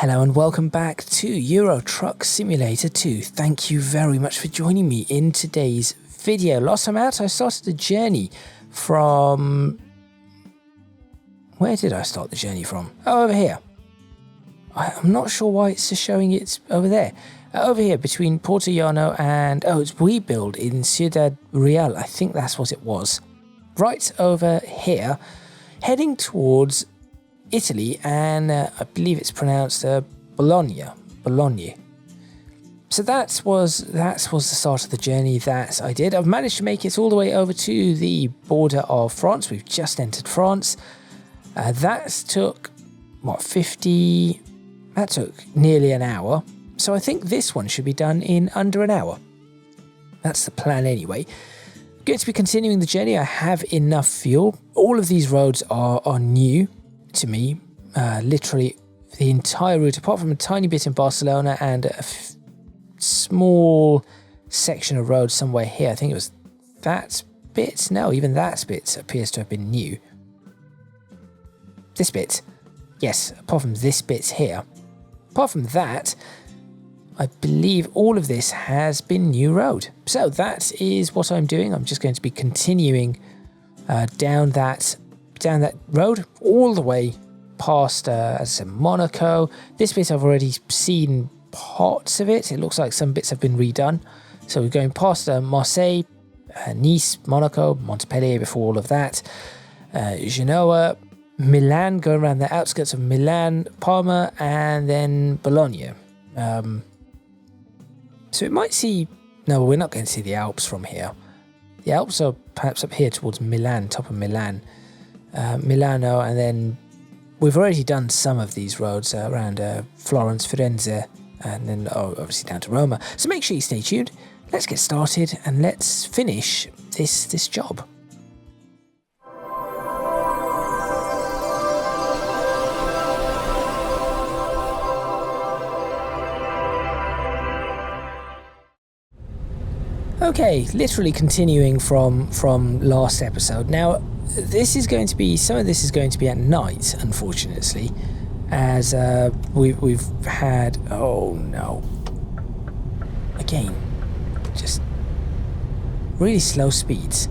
Hello and welcome back to Euro Truck Simulator 2. Thank you very much for joining me in today's video. Last time out I started the journey from... Where did I start the journey from? Oh, over here. I'm not sure why it's just showing it's over there. Over here between Porto Llano and... Oh, it's Rebuild in Ciudad Real. I think that's what it was. Right over here, heading towards Italy, and I believe it's pronounced Bologna. So that was the start of the journey that I did. I've managed to make it all the way over to the border of France. We've just entered France. That took what, 50? That took nearly an hour. So I think this one should be done in under an hour. That's the plan anyway. Going to be continuing the journey. I have enough fuel. All of these roads are new to me, literally the entire route, apart from a tiny bit in Barcelona and a small section of road somewhere here. I think it was that bit. No, even that bit appears to have been new. This bit, yes, apart from this bit here. Apart from that, I believe all of this has been new road. So that is what I'm doing. I'm just going to be continuing down that road all the way past, as I said, Monaco. This bit I've already seen parts of it. It looks like some bits have been redone. So we're going past Marseille, Nice, Monaco, Montpellier before all of that, Genoa, Milan, going around the outskirts of Milan, Parma, and then Bologna. So it might see... No, we're not going to see the Alps from here. The Alps are perhaps up here towards Milan, top of Milan. Milano, and then we've already done some of these roads around Florence, Firenze, and then obviously down to Roma. So make sure you stay tuned. Let's get started and let's finish this job. Okay, literally continuing from last episode. Now, this is going to be, some of this is going to be at night, unfortunately, as we've had, oh no, again, just really slow speeds.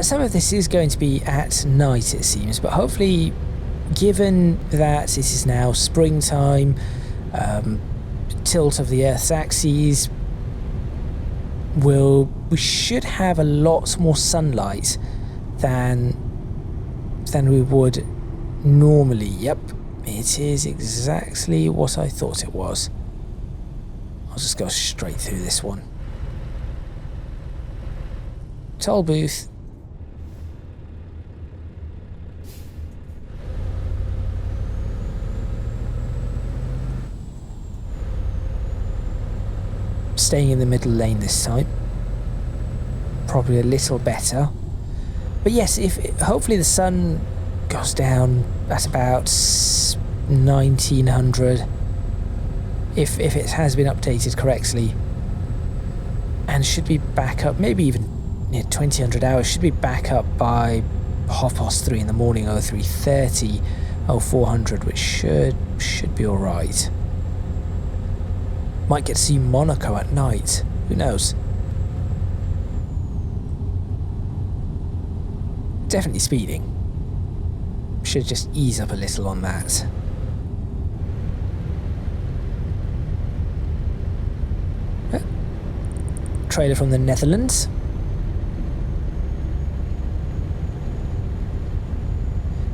Some of this is going to be at night, it seems, but hopefully, given that this is now springtime, tilt of the Earth's axes, we should have a lot more sunlight than we would normally. Yep, it is exactly what I thought it was. I'll just go straight through this one. Toll booth. Staying in the middle lane this time, probably a little better, but yes, hopefully the sun goes down at about 1900 if it has been updated correctly, and should be back up maybe even near 2000 hours. Should be back up by 3:30 in the morning, 0330, 0400, which should be all right. Might get to see Monaco at night. Who knows? Definitely speeding. Should just ease up a little on that. Trailer from the Netherlands.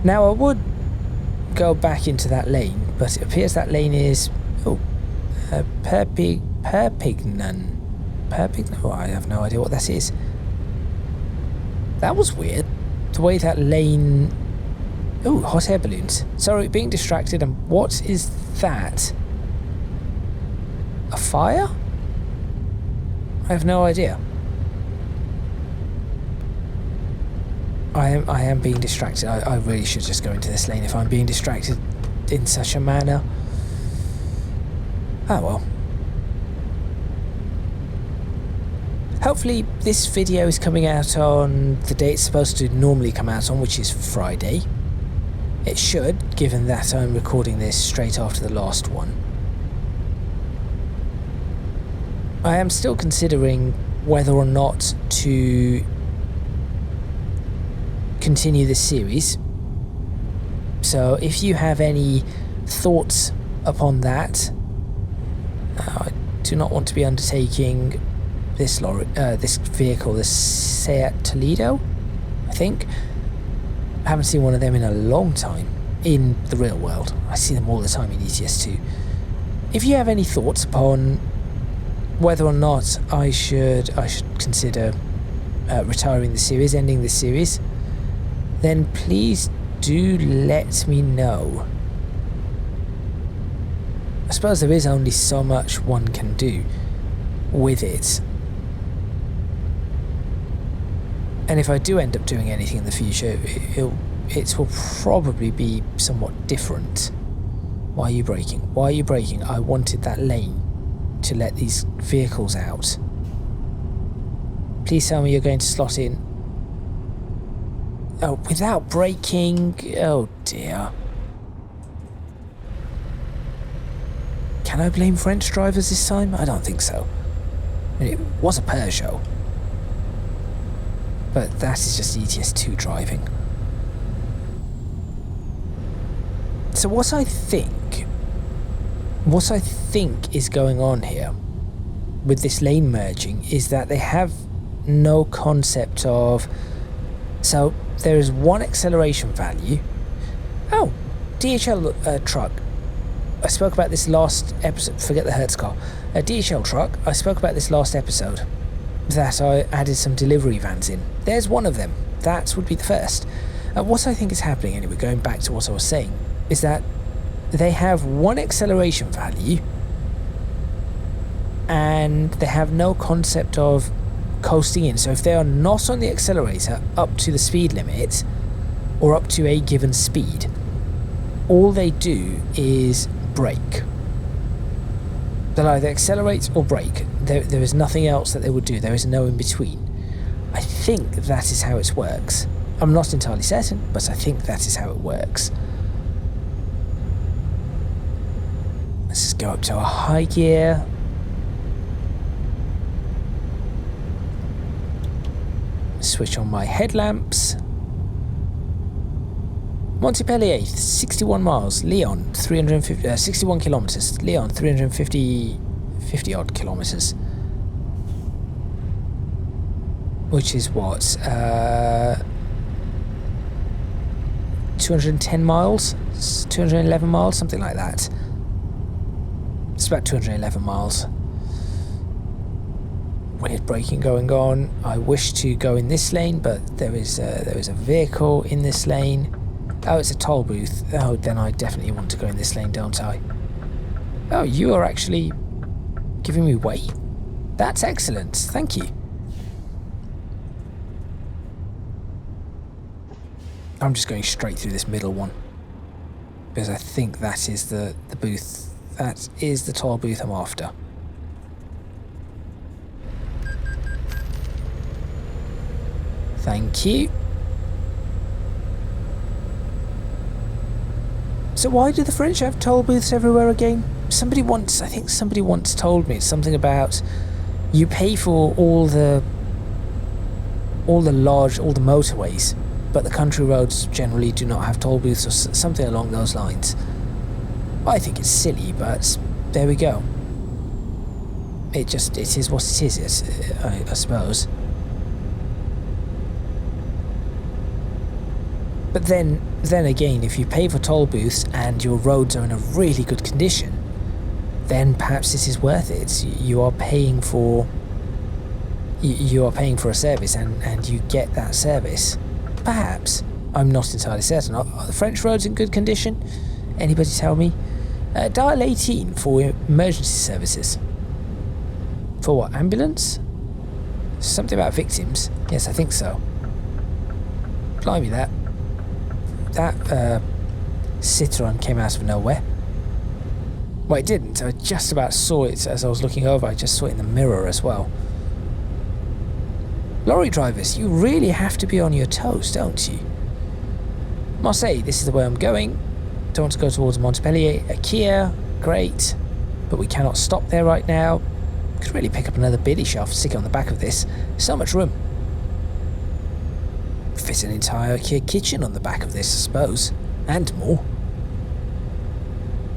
Now I would go back into that lane, but it appears that lane is... Perpignan. Oh, I have no idea what that is. That was weird. The way that lane... Oh, hot air balloons. Sorry, being distracted. And what is that? A fire? I have no idea. I am being distracted. I really should just go into this lane if I'm being distracted in such a manner. Oh well. Hopefully this video is coming out on the day it's supposed to normally come out on, which is Friday. It should, given that I'm recording this straight after the last one. I am still considering whether or not to continue this series. So if you have any thoughts upon that, I do not want to be undertaking this vehicle, this Seat Toledo, I think. I haven't seen one of them in a long time in the real world. I see them all the time in ETS2. If you have any thoughts upon whether or not I should consider retiring the series, ending this series, then please do let me know. I suppose there is only so much one can do with it. And if I do end up doing anything in the future, it will probably be somewhat different. Why are you braking? Why are you braking? I wanted that lane to let these vehicles out. Please tell me you're going to slot in. Oh, without braking? Oh dear. Can I blame French drivers this time? I don't think so. I mean, it was a Peugeot. But that is just ETS2 driving. So what I think is going on here with this lane merging is that they have no concept of... So there is one acceleration value. Oh, DHL truck. I spoke about this last episode. Forget the Hertz car. A DHL truck. I spoke about this last episode. That I added some delivery vans in. There's one of them. That would be the first. What I think is happening, anyway, going back to what I was saying, is that they have one acceleration value and they have no concept of coasting in. So if they are not on the accelerator up to the speed limit or up to a given speed, all they do is brake. They'll either accelerate or brake. There is nothing else that they would do. There is no in between. I think that is how it works. I'm not entirely certain, but I think that is how it works. Let's just go up to a high gear. Switch on my headlamps. Montpellier, 61 miles. Lyon, 61 kilometers. Lyon, 50 odd kilometers. Which is what? 210 miles? 211 miles? Something like that. It's about 211 miles. Weird braking going on. I wish to go in this lane, but there is a vehicle in this lane. Oh, it's a toll booth. Oh, then I definitely want to go in this lane, don't I? Oh, you are actually giving me way. That's excellent. Thank you. I'm just going straight through this middle one, because I think that is the booth. That is the toll booth I'm after. Thank you. So why do the French have toll booths everywhere again? I think somebody once told me something about you pay for all the motorways, but the country roads generally do not have toll booths or something along those lines. I think it's silly, but there we go. It is what it is, I suppose. But then again, if you pay for toll booths and your roads are in a really good condition, then perhaps this is worth it. You are paying for a service, and you get that service. Perhaps. I'm not entirely certain. Are the French roads in good condition? Anybody tell me? Dial 18 for emergency services. For what? Ambulance? Something about victims. Yes, I think so. Blimey, that Citroen came out of nowhere. Well, it didn't. I just about saw it as I was looking over. I just saw it in the mirror as well. Lorry drivers, you really have to be on your toes, don't you? Marseille, this is the way I'm going. Don't want to go towards Montpellier. Ikea, great. But we cannot stop there right now. Could really pick up another biddy shaft, stick it on the back of this. So much room. Fit an entire IKEA kitchen on the back of this, I suppose. And more.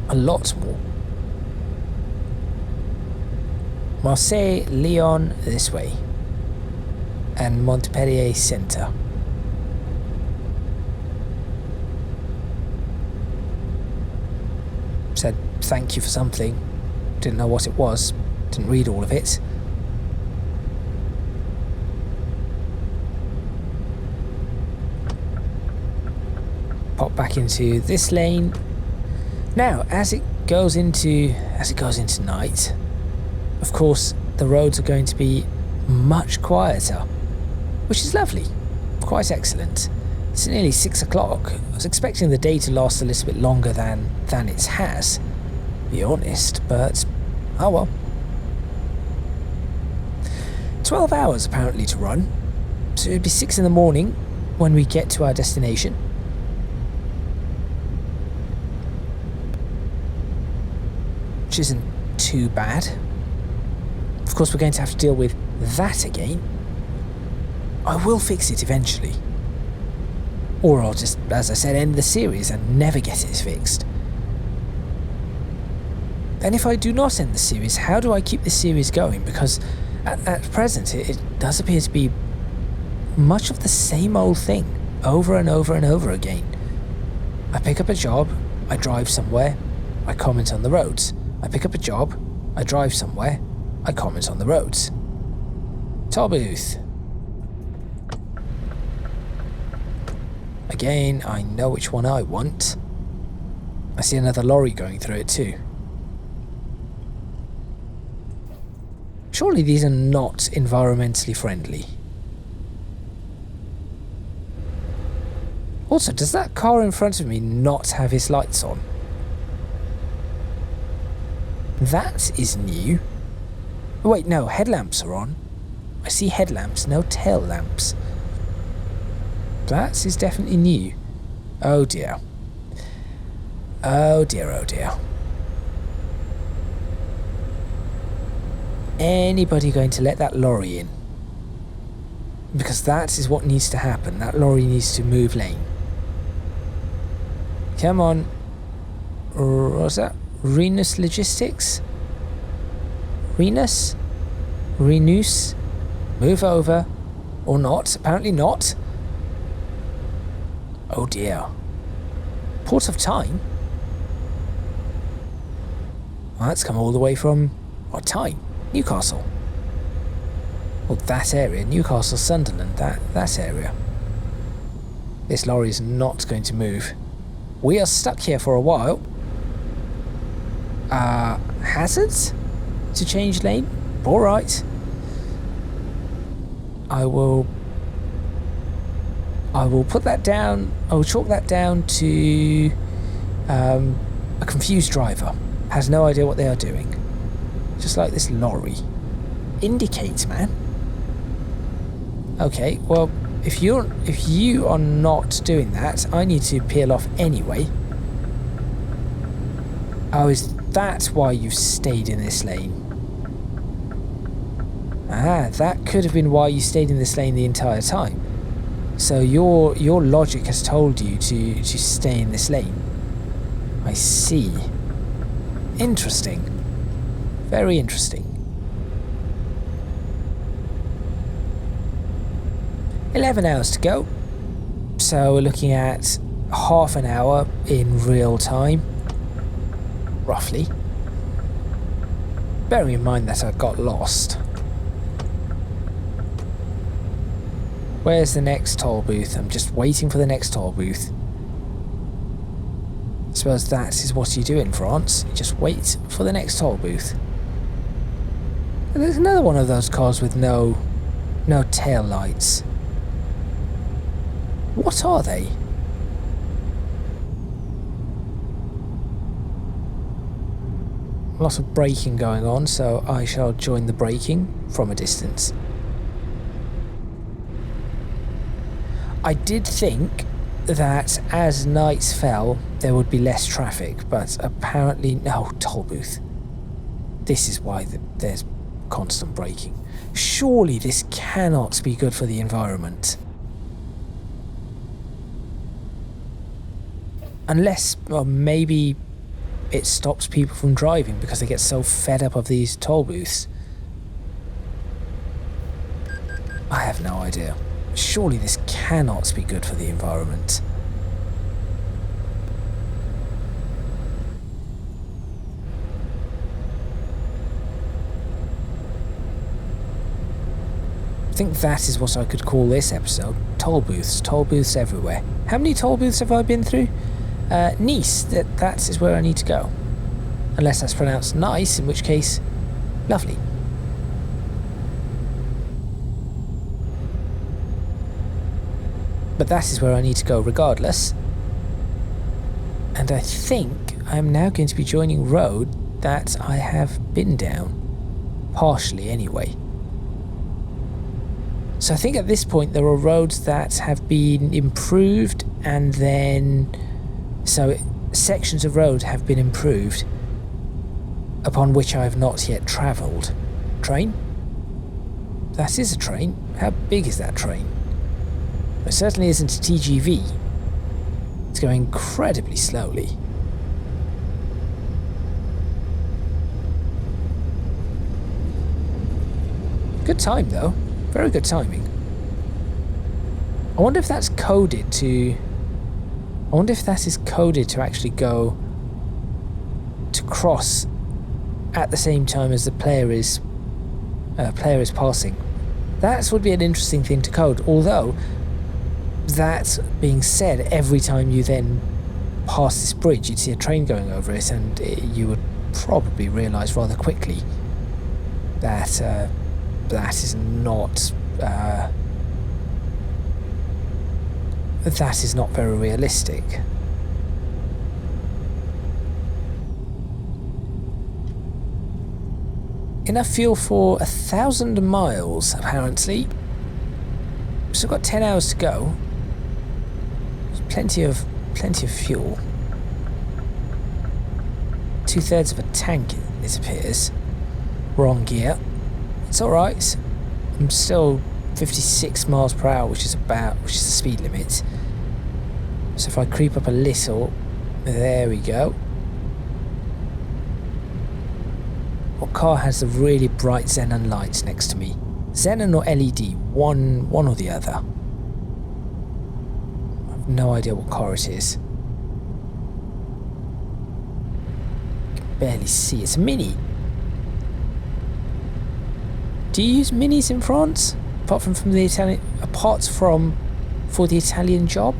A lot more. Marseille, Lyon, this way. And Montpellier centre. Said thank you for something. Didn't know what it was. Didn't read all of it. Pop back into this lane. Now, as it goes into night, of course, the roads are going to be much quieter, which is lovely, quite excellent. It's nearly 6 o'clock. I was expecting the day to last a little bit longer than it has, to be honest, but oh well. 12 hours apparently to run, so it'd be 6 in the morning when we get to our destination. Which isn't too bad. Of course, we're going to have to deal with that again. I will fix it eventually. Or I'll just, as I said, end the series and never get it fixed. And if I do not end the series, how do I keep this series going? Because at present, it does appear to be much of the same old thing, over and over and over again. I pick up a job, I drive somewhere, I comment on the roads. I pick up a job, I drive somewhere, I comment on the roads. Toll booth. Again, I know which one I want. I see another lorry going through it too. Surely these are not environmentally friendly. Also, does that car in front of me not have his lights on? That is new. Oh, wait, no, headlamps are on. I see headlamps, no tail lamps. That is definitely new. Oh dear. Oh dear, oh dear. Anybody going to let that lorry in? Because that is what needs to happen. That lorry needs to move lane. Come on. What's that? Renus Logistics? Renus? Renus? Move over. Or not. Apparently not. Oh dear. Port of Tyne? Well, that's come all the way from... what, Tyne? Newcastle. Well, that area. Newcastle, Sunderland. That area. This lorry is not going to move. We are stuck here for a while. Hazards? To change lane? Alright. I will put that down. I will chalk that down to a confused driver. Has no idea what they are doing. Just like this lorry. Indicate, man. Okay, well, if you are not doing that, I need to peel off anyway. Oh, is that why you've stayed in this lane? Ah, that could have been why you stayed in this lane the entire time. So your logic has told you to stay in this lane. I see. Interesting. Very interesting. 11 hours to go. So we're looking at half an hour in real time. Roughly. Bearing in mind that I got lost. Where's the next toll booth? I'm just waiting for the next toll booth. I suppose that is what you do in France. You just wait for the next toll booth. And there's another one of those cars with no tail lights. What are they? A lot of braking going on, so I shall join the braking from a distance. I did think that as nights fell, there would be less traffic, but apparently no. Toll booth. This is why there's constant braking. Surely this cannot be good for the environment. Unless, well, maybe it stops people from driving because they get so fed up of these toll booths. I have no idea. Surely this cannot be good for the environment. I think that is what I could call this episode. Toll booths everywhere. How many toll booths have I been through? Nice, that is where I need to go. Unless that's pronounced nice, in which case, lovely. But that is where I need to go regardless. And I think I'm now going to be joining road that I have been down. Partially anyway. So I think at this point there are roads that have been improved, and then sections of road have been improved upon which I have not yet travelled. Train? That is a train. How big is that train? It certainly isn't a TGV. It's going incredibly slowly. Good time though. Very good timing. I wonder if that's coded to... I wonder if that is coded to actually go to cross at the same time as the player is passing. That would be an interesting thing to code, although that being said, every time you then pass this bridge you'd see a train going over it, and you would probably realise rather quickly that that is not very realistic. Enough fuel for 1,000 miles, apparently. Still got 10 hours to go. Plenty of fuel. 2/3 of a tank, it appears. Wrong gear. It's alright. I'm still 56 miles per hour, which is the speed limit. So if I creep up a little, there we go. What car has the really bright xenon lights next to me? Xenon or LED? One or the other. I have no idea what car it is. I can barely see. It's a Mini. Do you use Minis in France? Apart from for the Italian job?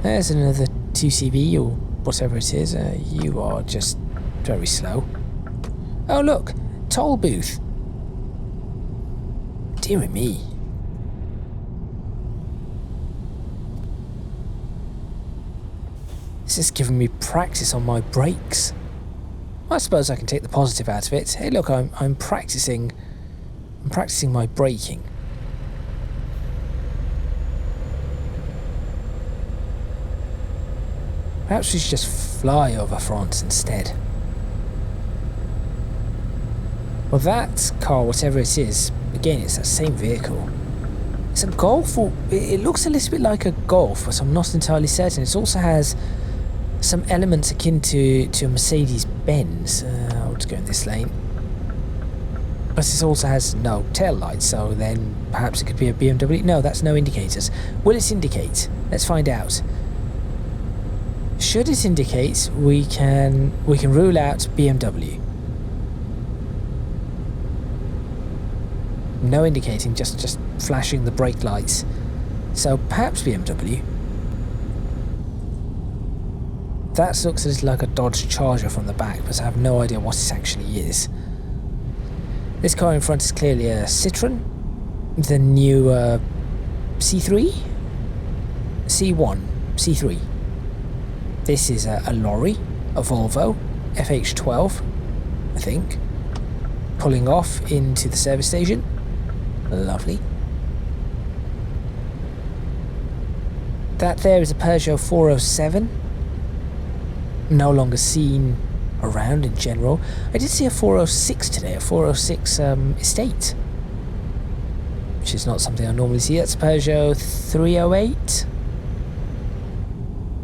There's another 2CV or whatever it is. You are just very slow. Oh look, toll booth. Dear me. This is giving me practice on my brakes. I suppose I can take the positive out of it. Hey look, I'm practicing my braking. Perhaps we should just fly over France instead. Well, that car, whatever it is, again, it's that same vehicle. It's a Golf, or it looks a little bit like a Golf, but I'm not entirely certain. It also has some elements akin to a Mercedes-Benz. I'll just go in this lane. But it also has no tail lights, so then perhaps it could be a BMW. No, that's no indicators. Will it indicate? Let's find out. Should it indicate, we can rule out BMW. No indicating, just flashing the brake lights. So perhaps BMW. That looks a little like a Dodge Charger from the back, but I have no idea what it actually is. This car in front is clearly a Citroen. The new C3? C1, C3. This is a lorry, a Volvo, FH12, I think. Pulling off into the service station. Lovely. That there is a Peugeot 407. No longer seen around in general. I did see a 406 today, a 406 Estate, which is not something I normally see. That's a Peugeot 308.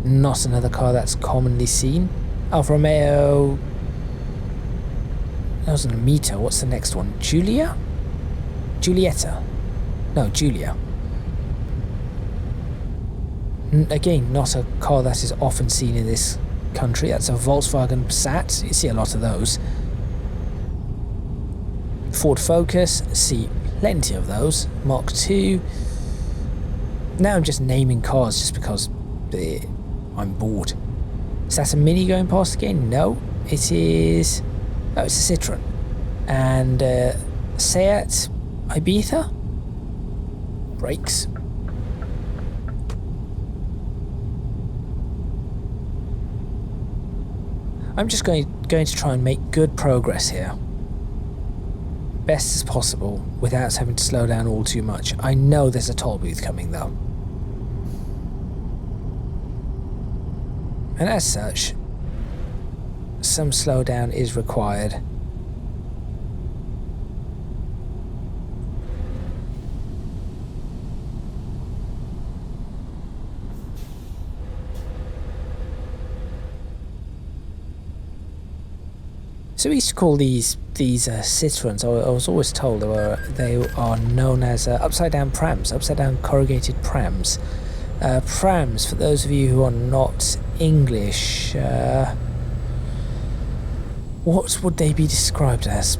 Not another car that's commonly seen. Alfa Romeo. That wasn't a Mito. What's the next one? Giulia? Giulietta? No, Giulia. Again, not a car that is often seen in this country. That's a Volkswagen Passat. You see a lot of those. Ford Focus. See plenty of those. Mark II. Now I'm just naming cars just because I'm bored. Is that a Mini going past again? No. It is... Oh, it's a Citroen. And Seat Ibiza. Brakes. I'm just going to try and make good progress here. Best as possible without having to slow down all too much. I know there's a toll booth coming though. And as such, some slowdown is required. So we used to call these Citroens. I was always told they are known as upside down prams, upside down corrugated prams. Prams, for those of you who are not English, what would they be described as?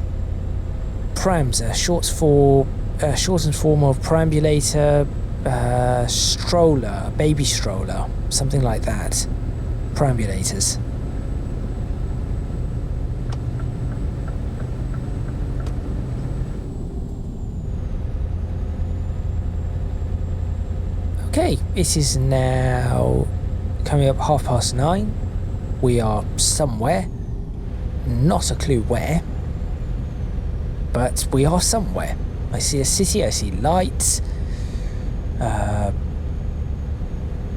Prams, shortened form of perambulator, stroller, baby stroller, something like that. Perambulators. Okay, it is now coming up 9:30. We are somewhere. Not a clue where. But we are somewhere. I see a city, I see lights.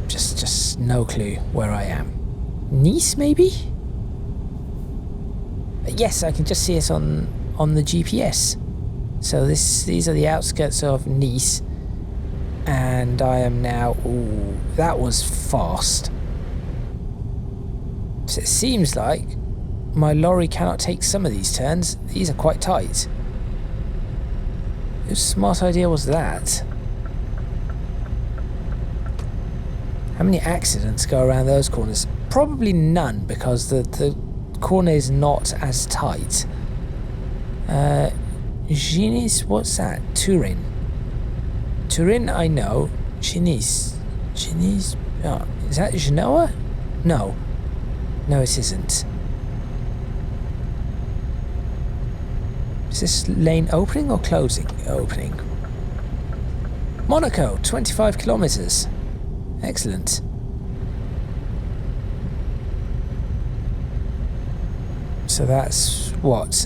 Just no clue where I am. Nice, maybe? Yes, I can just see it on the GPS. So these are the outskirts of Nice. And I am now... Ooh, that was fast. So it seems like my lorry cannot take some of these turns. These are quite tight. Whose smart idea was that? How many accidents go around those corners? Probably none, because the corner is not as tight. Ginis, what's that? Turin, I know. Ginis. Oh, is that Genoa? No, it isn't. Is this lane opening or closing? Opening. Monaco, 25 kilometers. Excellent. So that's what?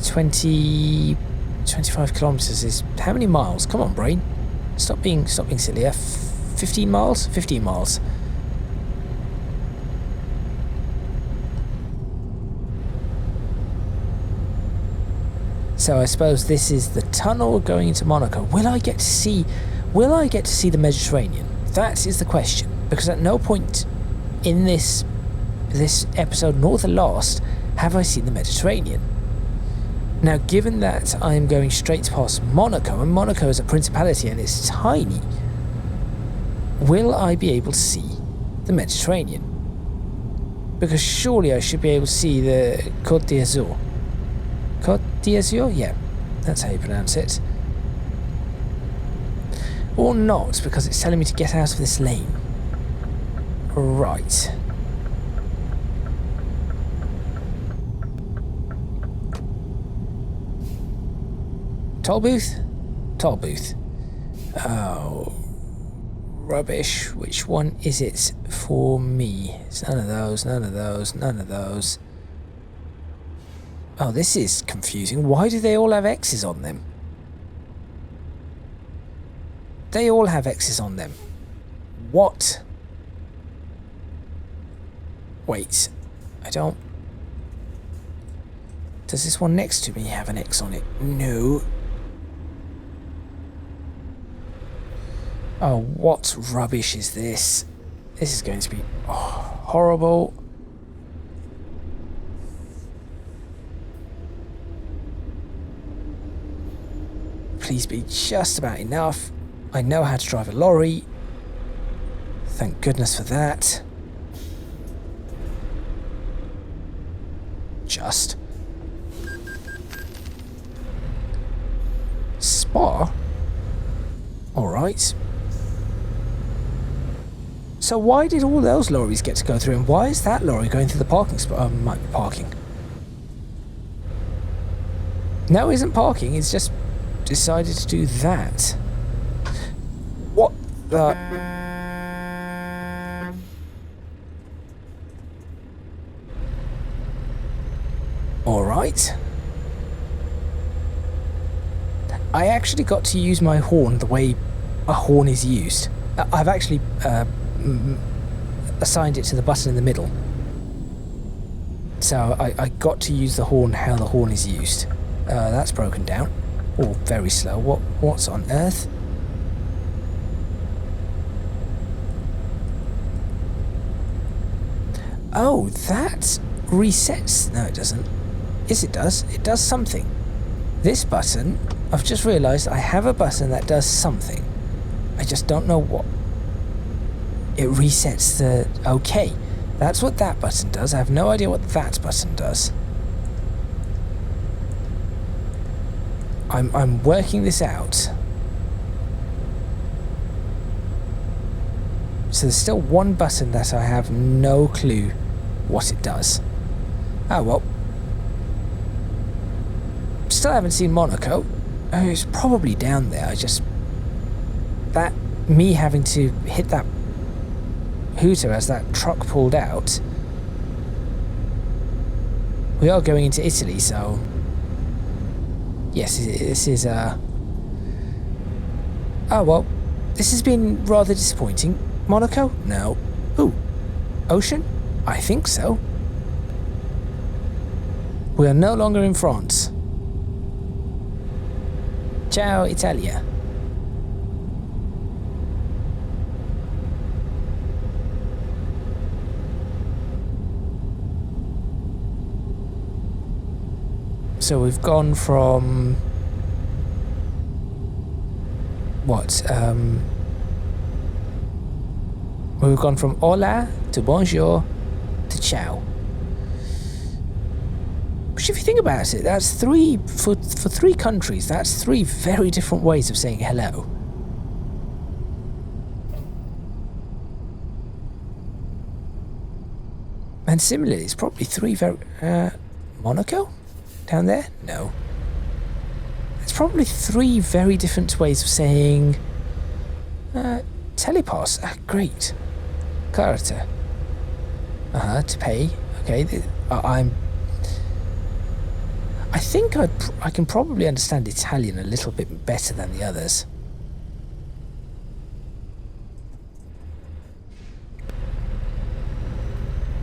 25 kilometers is how many miles? Come on, brain. Stop being silly. 15 miles? 15 miles. So I suppose this is the tunnel going into Monaco. Will I get to see the Mediterranean? That is the question. Because at no point in this episode nor the last have I seen the Mediterranean. Now, given that I'm going straight past Monaco, and Monaco is a principality and it's tiny, will I be able to see the Mediterranean? Because surely I should be able to see the Côte d'Azur. Côte d'Azur? Yeah, that's how you pronounce it. Or not, because it's telling me to get out of this lane. Right. Toll booth? Toll booth. Oh, rubbish. Which one is it for me? It's none of those, none of those, none of those. Oh, this is confusing. Why do they all have X's on them? They all have X's on them. What? Wait, I don't... Does this one next to me have an X on it? No. Oh, what rubbish is this? This is going to be horrible. Please be just about enough. I know how to drive a lorry. Thank goodness for that. Just. Spa? Alright. So why did all those lorries get to go through, and why is that lorry going through the parking spot? Might be parking. No, it isn't parking, it's just decided to do that. What the... Alright. I actually got to use my horn the way a horn is used. I've actually assigned it to the button in the middle. So I got to use the horn how the horn is used. That's broken down. Or very slow. What's on earth? Oh, that resets. No, it doesn't. Yes, it does. It does something. This button, I've just realised I have a button that does something. I just don't know what. It resets the... Okay, that's what that button does. I have no idea what that button does. I'm working this out. So there's still one button that I have no clue what it does. Oh well. Still haven't seen Monaco. Oh, it's probably down there. I just... That... Me having to hit that hooter as that truck pulled out. We are going into Italy, so... Yes, this is, Oh, well. This has been rather disappointing. Monaco? No. Ooh. Ocean? I think so. We are no longer in France. Ciao, Italia. So we've gone from... What? We've gone from hola to bonjour to ciao. Which, if you think about it, that's three... For three countries, that's three very different ways of saying hello. And similarly, it's probably three very... Monaco? Down there? No. It's probably three very different ways of saying... telepass. Ah, great. Carta. To pay. Okay, I think I can probably understand Italian a little bit better than the others.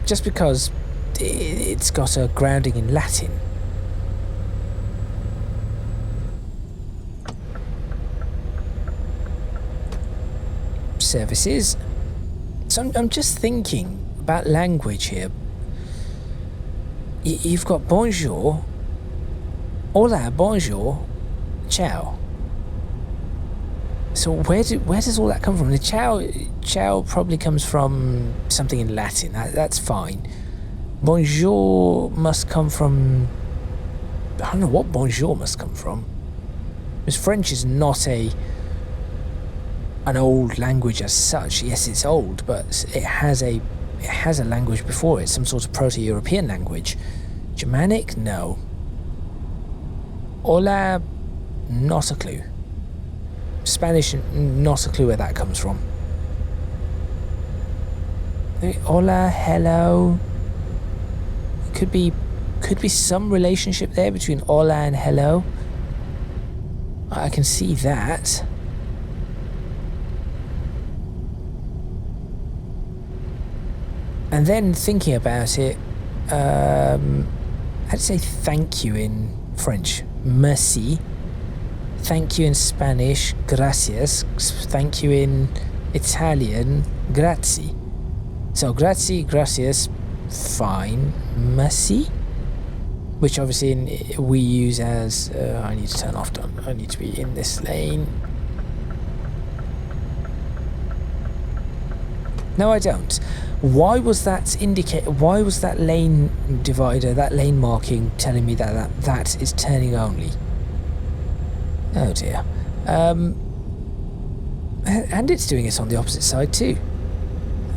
Just because it's got a grounding in Latin. Services. So I'm just thinking about language here. You've got bonjour, hola, bonjour, ciao. So where does all that come from? The ciao probably comes from something in Latin. That's fine. Bonjour must come from... I don't know what bonjour must come from. Because French is not an old language as such. Yes, it's old, but it has a language before it, some sort of Proto-European language. Germanic? No. Hola? Not a clue. Spanish? Not a clue where that comes from. Hola, hello. Could be some relationship there between hola and hello. I can see that. And then thinking about it, how do you say thank you in French? Merci. Thank you in Spanish, gracias. Thank you in Italian, grazie. So grazie, gracias, fine. Merci, which obviously we use as I need to turn off. I need to be in this lane. No, I don't. Why was that Why was that lane divider, that lane marking, telling me that is turning only? Oh dear. And it's doing it on the opposite side too.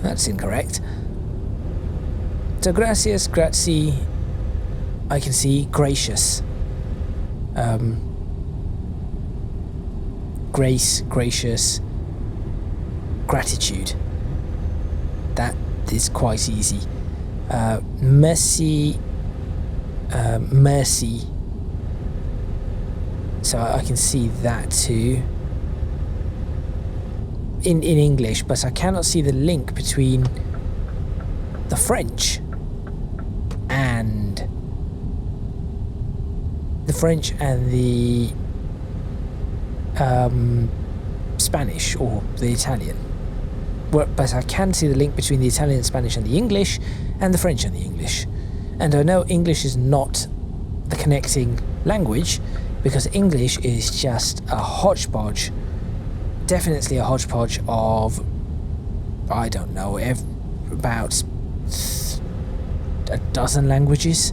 That's incorrect. So gracias, grazie. I can see gracious. Grace, gracious. Gratitude. That is quite easy. Merci. Mercy. So I can see that too in English, but I cannot see the link between the French and the Spanish or the Italian. But I can see the link between the Italian and Spanish and the English, and the French and the English. And I know English is not the connecting language, because English is just a hodgepodge, definitely a hodgepodge of, I don't know, about a dozen languages.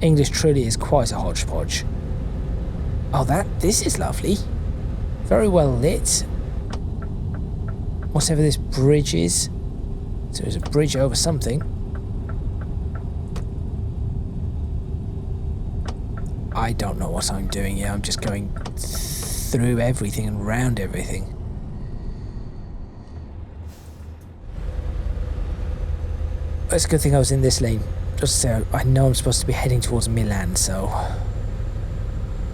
English truly is quite a hodgepodge. Oh, this is lovely. Very well lit. Whatever this bridge is. So there's a bridge over something. I don't know what I'm doing here. I'm just going through everything and round everything. It's a good thing I was in this lane. Just so I know I'm supposed to be heading towards Milan, so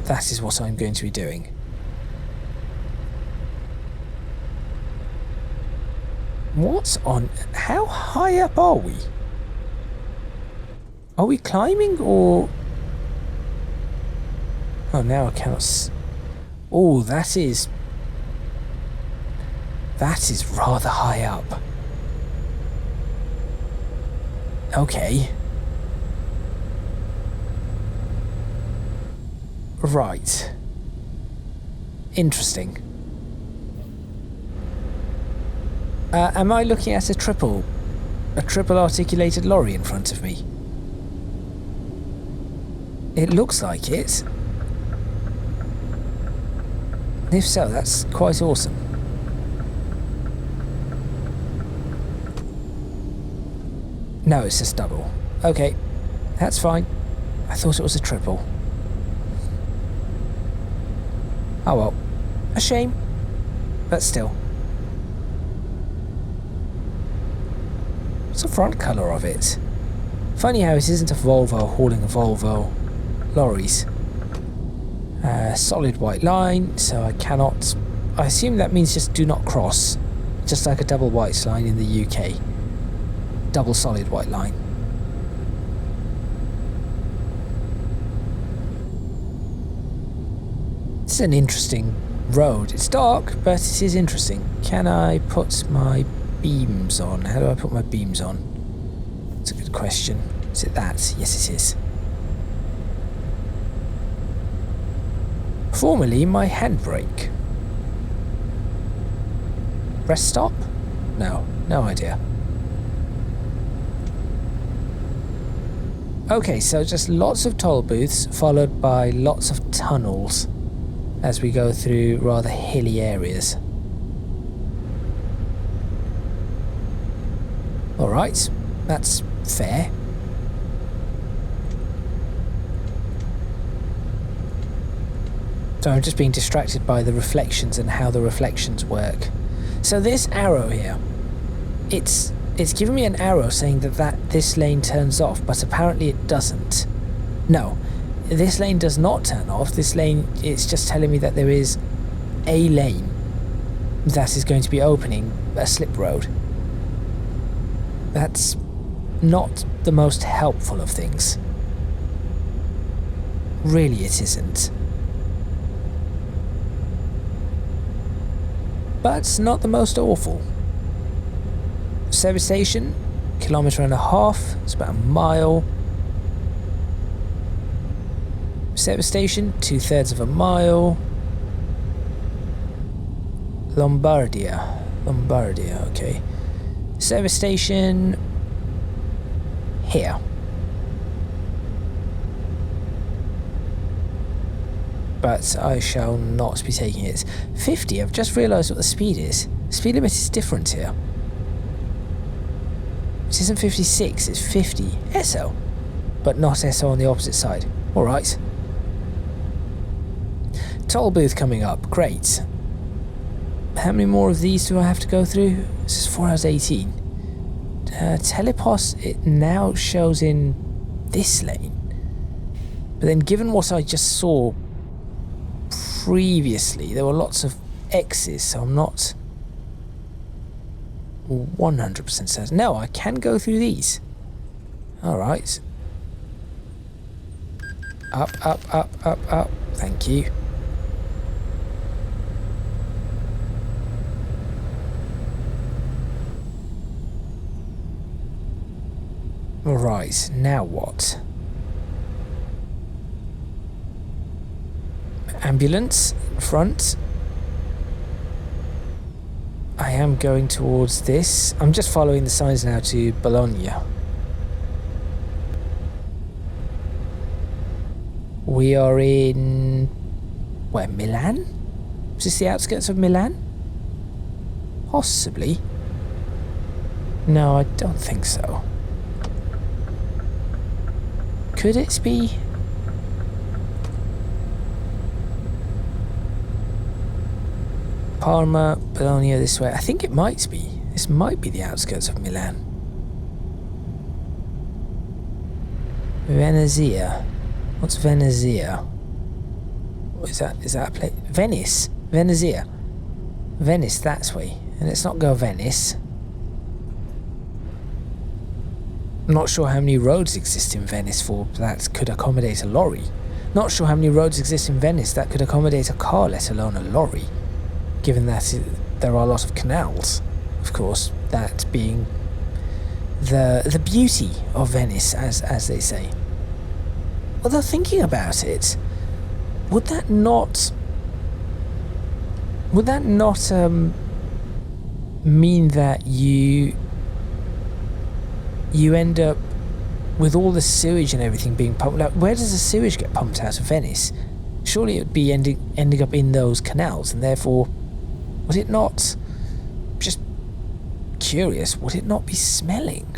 that is what I'm going to be doing. How high up are we? Are we climbing or... Oh, now I cannot... Oh, that is rather high up. Okay. Right. Interesting. Am I looking at a triple articulated lorry in front of me? It looks like it. If so, that's quite awesome. No, it's just double. Okay, that's fine. I thought it was a triple. Oh well, a shame, but still. What's the front colour of it? Funny how it isn't a Volvo hauling a Volvo lorries. Solid white line, so I cannot... I assume that means just do not cross, just like a double white line in the UK. Double solid white line. It's an interesting road. It's dark, but it is interesting. Can I put my beams on? How do I put my beams on? That's a good question. Is it that? Yes, it is. Formerly my handbrake. Press stop? No idea. Okay, so just lots of toll booths followed by lots of tunnels as we go through rather hilly areas. Alright, that's fair. So I'm just being distracted by the reflections and how the reflections work. So this arrow here, it's giving me an arrow saying that this lane turns off, but apparently it doesn't. No, this lane does not turn off. This lane, it's just telling me that there is a lane that is going to be opening a slip road. That's not the most helpful of things. Really, it isn't. But it's not the most awful. Service station, 1.5 kilometers, it's about a mile. Service station, 2/3 of a mile. Lombardia, okay. Service station here. But I shall not be taking it. 50, I've just realised what the speed is. Speed limit is different here. It isn't 56, it's 50 SO. But not SO on the opposite side. Alright. Toll booth coming up, great. How many more of these do I have to go through? This is 4 hours 18. Telepos, it now shows in this lane. But then given what I just saw previously, there were lots of X's, so I'm not 100% certain. No, I can go through these. Alright. Up, up, up, up, up. Thank you. Right, now what? Ambulance in front. I am going towards this. I'm just following the signs now to Bologna. We are in... where, Milan? Is this the outskirts of Milan? Possibly. No, I don't think so. Could it be? Parma, Bologna this way. I think it might be. This might be the outskirts of Milan. Venezia. What's Venezia? What is that? Is that a place? Venice. Venezia. Venice, that's way. And let's not go Venice. I'm not sure how many roads exist in Venice for that could accommodate a lorry. Not sure how many roads exist in Venice that could accommodate a car, let alone a lorry. Given that there are a lot of canals, of course, that being the beauty of Venice, as they say. Although thinking about it, would that not mean that you end up with all the sewage and everything being pumped? Like, where does the sewage get pumped out of Venice? Surely it would be ending up in those canals, and therefore, would it not, just curious, would it not be smelling?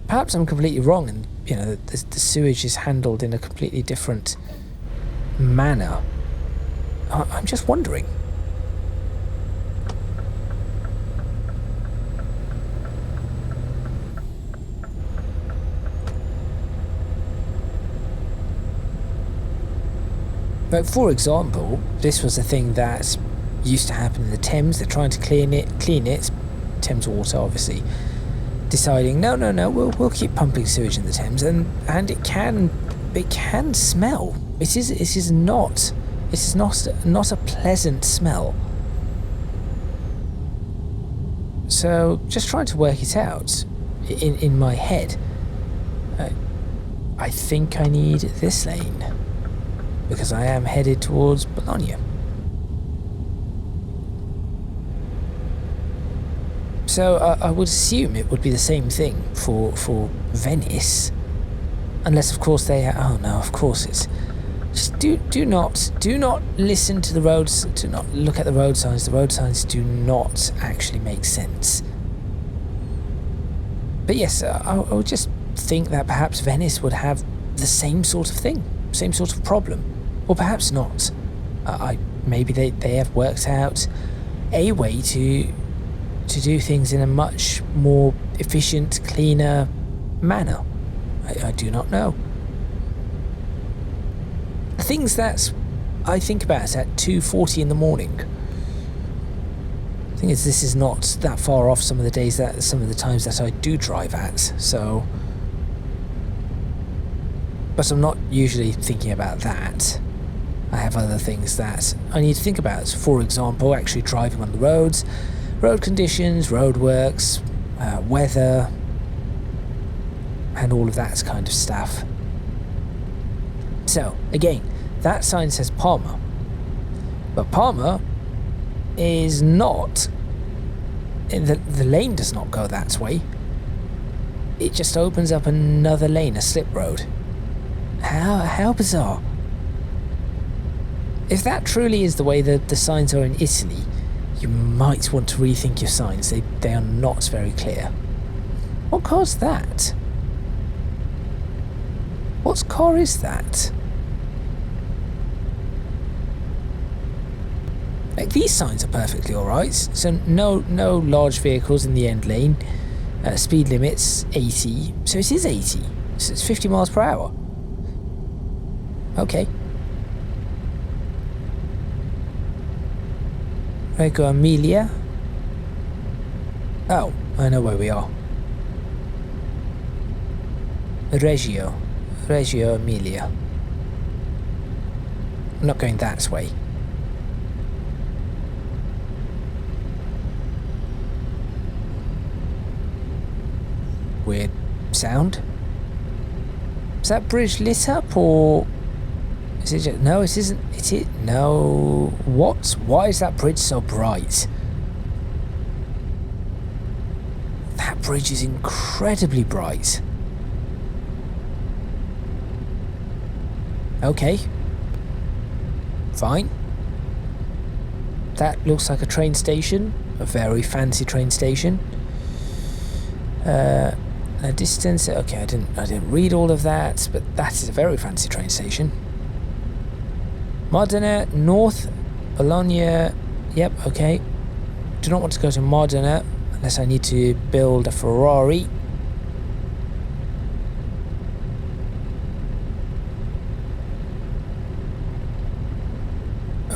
Perhaps I'm completely wrong, and the sewage is handled in a completely different manner. I'm just wondering. But for example, this was a thing that used to happen in the Thames. They're trying to clean it. Thames Water, obviously, deciding no, we'll keep pumping sewage in the Thames, and it can smell. It is not a pleasant smell. So just trying to work it out in my head. I think I need this lane, because I am headed towards Bologna. So I would assume it would be the same thing for Venice, unless of course they. Oh no, of course it's. Just do not listen to the roads. Do not look at the road signs. The road signs do not actually make sense. But yes, I would just think that perhaps Venice would have the same sort of thing, same sort of problem. Or perhaps not. Maybe they have worked out a way to do things in a much more efficient, cleaner manner. I do not know. Things that I think about at 2:40 in the morning. Thing is, this is not that far off some of the times that I do drive at, so. But I'm not usually thinking about that. I have other things that I need to think about. For example, actually driving on the roads, road conditions, roadworks, weather, and all of that kind of stuff. So, again, that sign says Palmer. But Palmer is not... The lane does not go that way. It just opens up another lane, a slip road. How bizarre. If that truly is the way that the signs are in Italy, you might want to rethink your signs. They are not very clear. What car's that? What car is that? Like, these signs are perfectly alright. So no large vehicles in the end lane. Speed limits 80. So it is 80. So it's 50 miles per hour. Okay. Reggio Emilia. Oh, I know where we are. Reggio Emilia. I'm not going that way. Weird sound. Is that bridge lit up, or is it just... No, it isn't. No. What? Why is that bridge so bright? That bridge is incredibly bright. Okay. Fine. That looks like a train station. A very fancy train station. A distance. Okay, I didn't read all of that, but that is a very fancy train station. Modena, North, Bologna. Yep, okay. Do not want to go to Modena unless I need to build a Ferrari.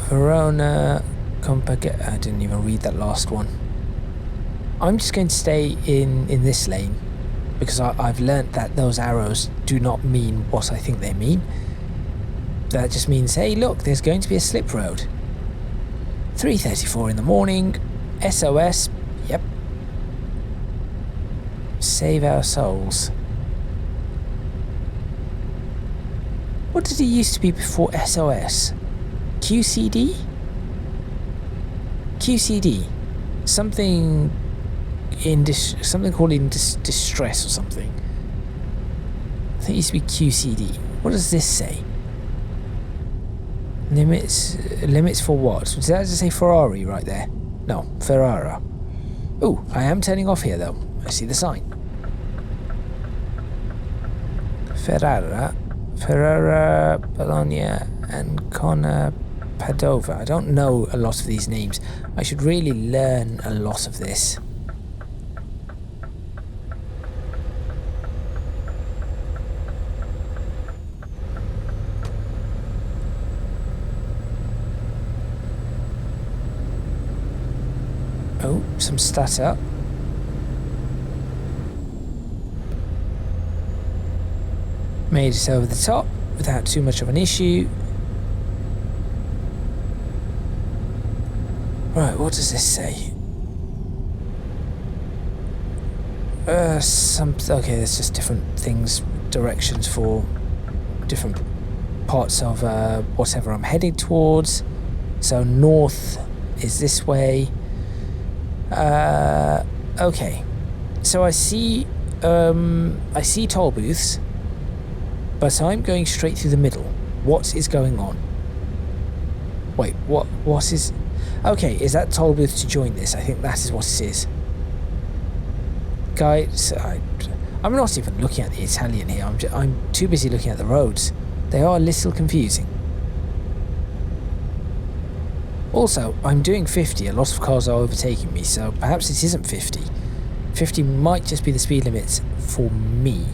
Verona, I didn't even read that last one. I'm just going to stay in this lane because I've learnt that those arrows do not mean what I think they mean. That just means, hey, look, there's going to be a slip road. 3:34 in the morning. SOS. Yep. Save our souls. What did it used to be before SOS? QCD? QCD. Something called in distress or something. I think it used to be QCD. What does this say? Limits for what? Did that just say Ferrari right there? No, Ferrara. Ooh, I am turning off here though. I see the sign. Ferrara, Bologna, Ancona, Padova. I don't know a lot of these names. I should really learn a lot of this. Oh, some stutter. Made it over the top without too much of an issue. Right, what does this say? Okay, there's just different things, directions for different parts of whatever I'm heading towards. So north is this way. Okay. So I see toll booths, but I'm going straight through the middle. What is going on? Wait, what is... Okay, is that toll booth to join this? I think that is what it is. Guys, I'm not even looking at the Italian here. I'm too busy looking at the roads. They are a little confusing. Also, I'm doing 50. A lot of cars are overtaking me, so perhaps it isn't 50. 50 might just be the speed limit for me.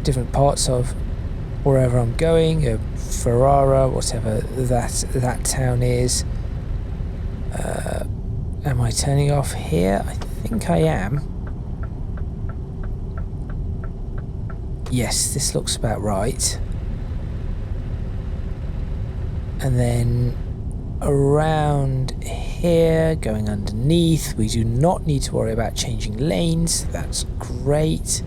Different parts of wherever I'm going, Ferrara, whatever that town is. Am I turning off here? I think I am. Yes, this looks about right. And then around here, going underneath. We do not need to worry about changing lanes. That's great.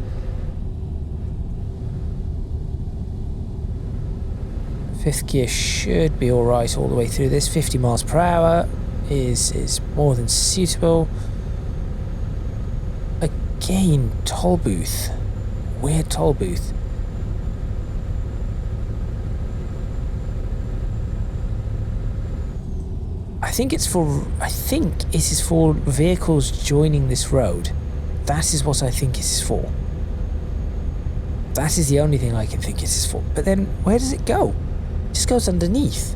Fifth gear should be alright all the way through this. 50 miles per hour is more than suitable. Again, toll booth. Weird toll booth. I think it is for vehicles joining this road. That is what I think it is for. That is the only thing I can think it is for. But then, where does it go? It just goes underneath.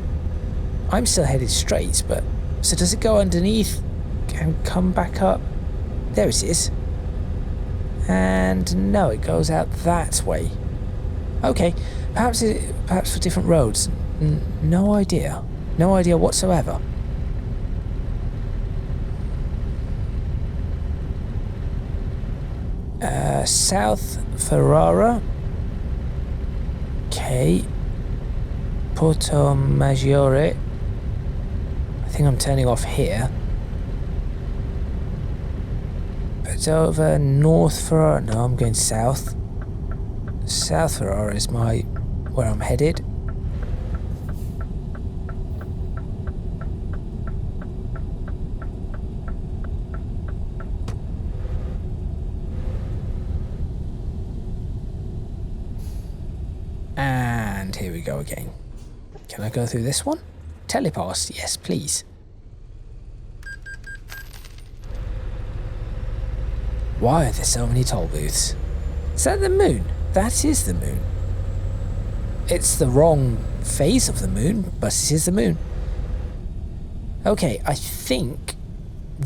I'm still headed straight, but... So does it go underneath and come back up? There it is. And no, it goes out that way. Okay, perhaps for different roads. No idea. No idea whatsoever. South Ferrara. Okay. Porto Maggiore. I think I'm turning off here. It's over North Ferrara. No, I'm going south. South Ferrara is where I'm headed. And here we go again. Can I go through this one? Telepass, yes please. Why are there so many toll booths? Is that the moon? That is the moon. It's the wrong phase of the moon, but it is the moon. Okay, I think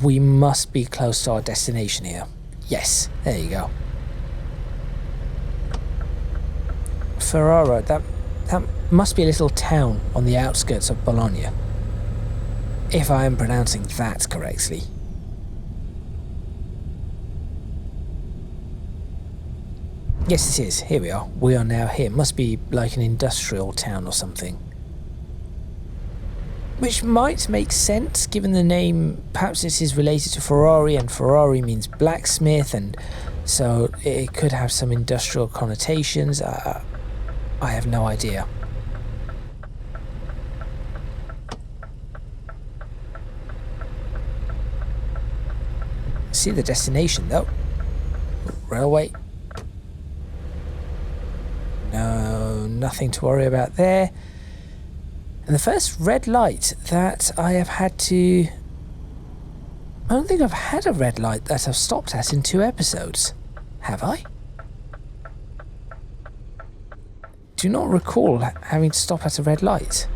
we must be close to our destination here. Yes, there you go. Ferrara, that must be a little town on the outskirts of Bologna. If I am pronouncing that correctly. Yes, it is. Here we are. We are now here. Must be like an industrial town or something. Which might make sense given the name. Perhaps this is related to Ferrari, and Ferrari means blacksmith, and so it could have some industrial connotations. I have no idea. See the destination though. Railway. No, nothing to worry about there. And the first red light that I have had to... I don't think I've had a red light that I've stopped at in 2 episodes. Have I? Do not recall having to stop at a red light.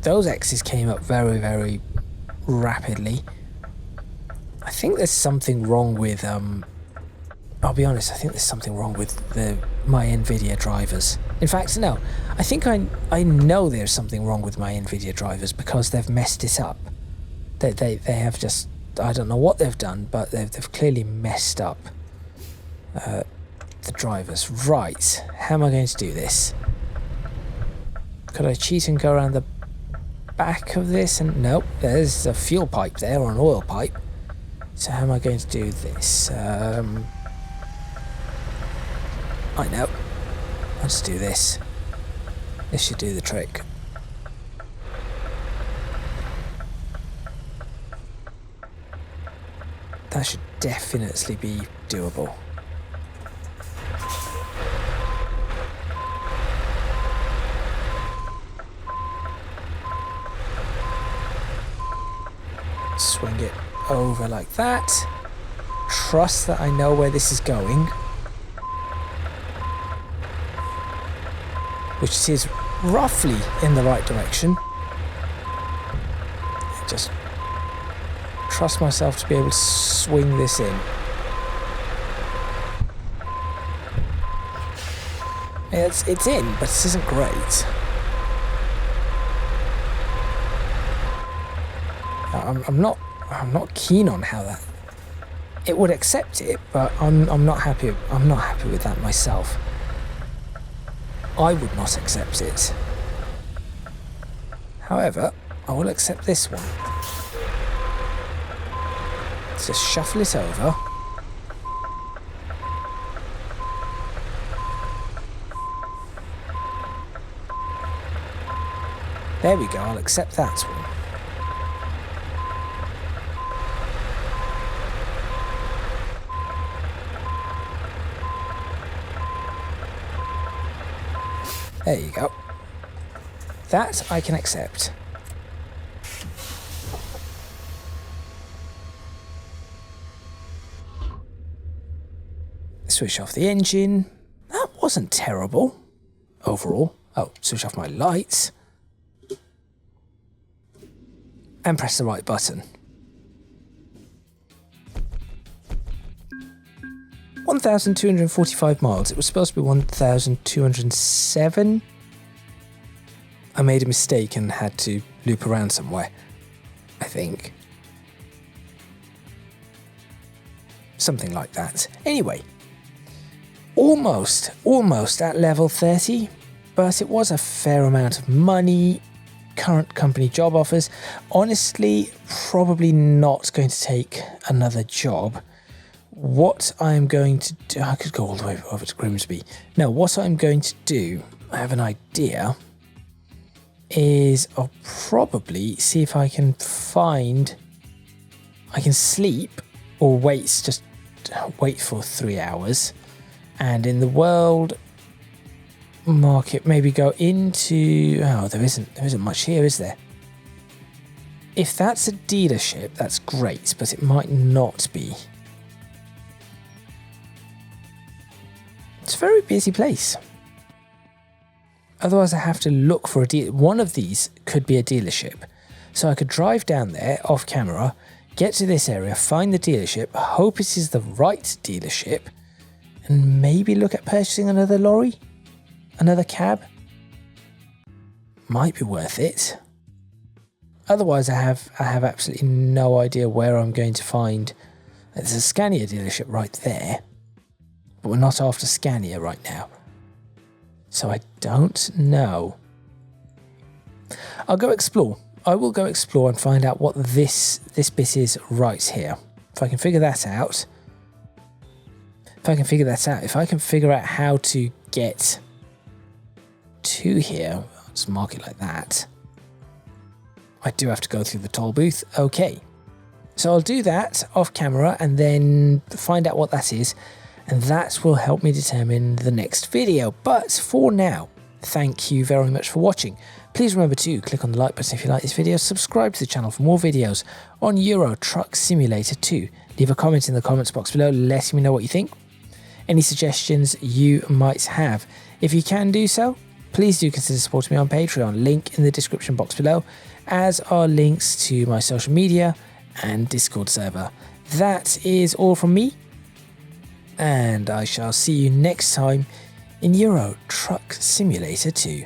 Those X's came up very, very rapidly. I think there's something wrong with, I'll be honest, I think there's something wrong with my NVIDIA drivers. In fact, no, I think I know there's something wrong with my NVIDIA drivers because they've messed it up. They have just, I don't know what they've done, but they've clearly messed up the drivers. Right, how am I going to do this? Could I cheat and go around the back of this? And nope, there's a fuel pipe there, or an oil pipe. So how am I going to do this? I know. I'll just do this. This should do the trick. That should definitely be doable. Swing it over like that. Trust that I know where this is going. Which is roughly in the right direction. just trust myself to be able to swing this in. It's in, but this isn't great. I'm not keen on how that. It would accept it, but I'm not happy. I'm not happy with that myself. I would not accept it. However, I will accept this one. Let's just shuffle it over. There we go, I'll accept that one. There you go. That I can accept. Switch off the engine. That wasn't terrible overall. Oh, switch off my lights. And press the right button. 1,245 miles. It was supposed to be 1,207. I made a mistake and had to loop around somewhere, I think. Something like that. Anyway, almost at level 30, but it was a fair amount of money. Current company job offers. Honestly, probably not going to take another job. What I'm going to do, I could go all the way over to Grimsby. No, what I'm going to do, I have an idea, is I'll probably see if I can sleep or just wait for 3 hours. And in the world market, maybe go into, there isn't much here, is there? If that's a dealership, that's great, but it might not be. It's a very busy place. Otherwise I have to look for a deal. One of these could be a dealership. So I could drive down there off camera, get to this area, find the dealership, hope it is the right dealership, and maybe look at purchasing another lorry? Another cab? Might be worth it. Otherwise I have absolutely no idea where I'm going to find. There's a Scania dealership right there. But we're not after Scania right now. So I don't know. I'll go explore. I will go explore and find out what this bit is right here. If I can figure that out. If I can figure out how to get to here, I'll just mark it like that. I do have to go through the toll booth. Okay. So I'll do that off camera and then find out what that is. And that will help me determine the next video. But for now, thank you very much for watching. Please remember to click on the like button if you like this video, subscribe to the channel for more videos on Euro Truck Simulator 2. Leave a comment in the comments box below letting me know what you think. Any suggestions you might have. If you can do so, please do consider supporting me on Patreon. Link in the description box below, as are links to my social media and Discord server. That is all from me. And I shall see you next time in Euro Truck Simulator 2.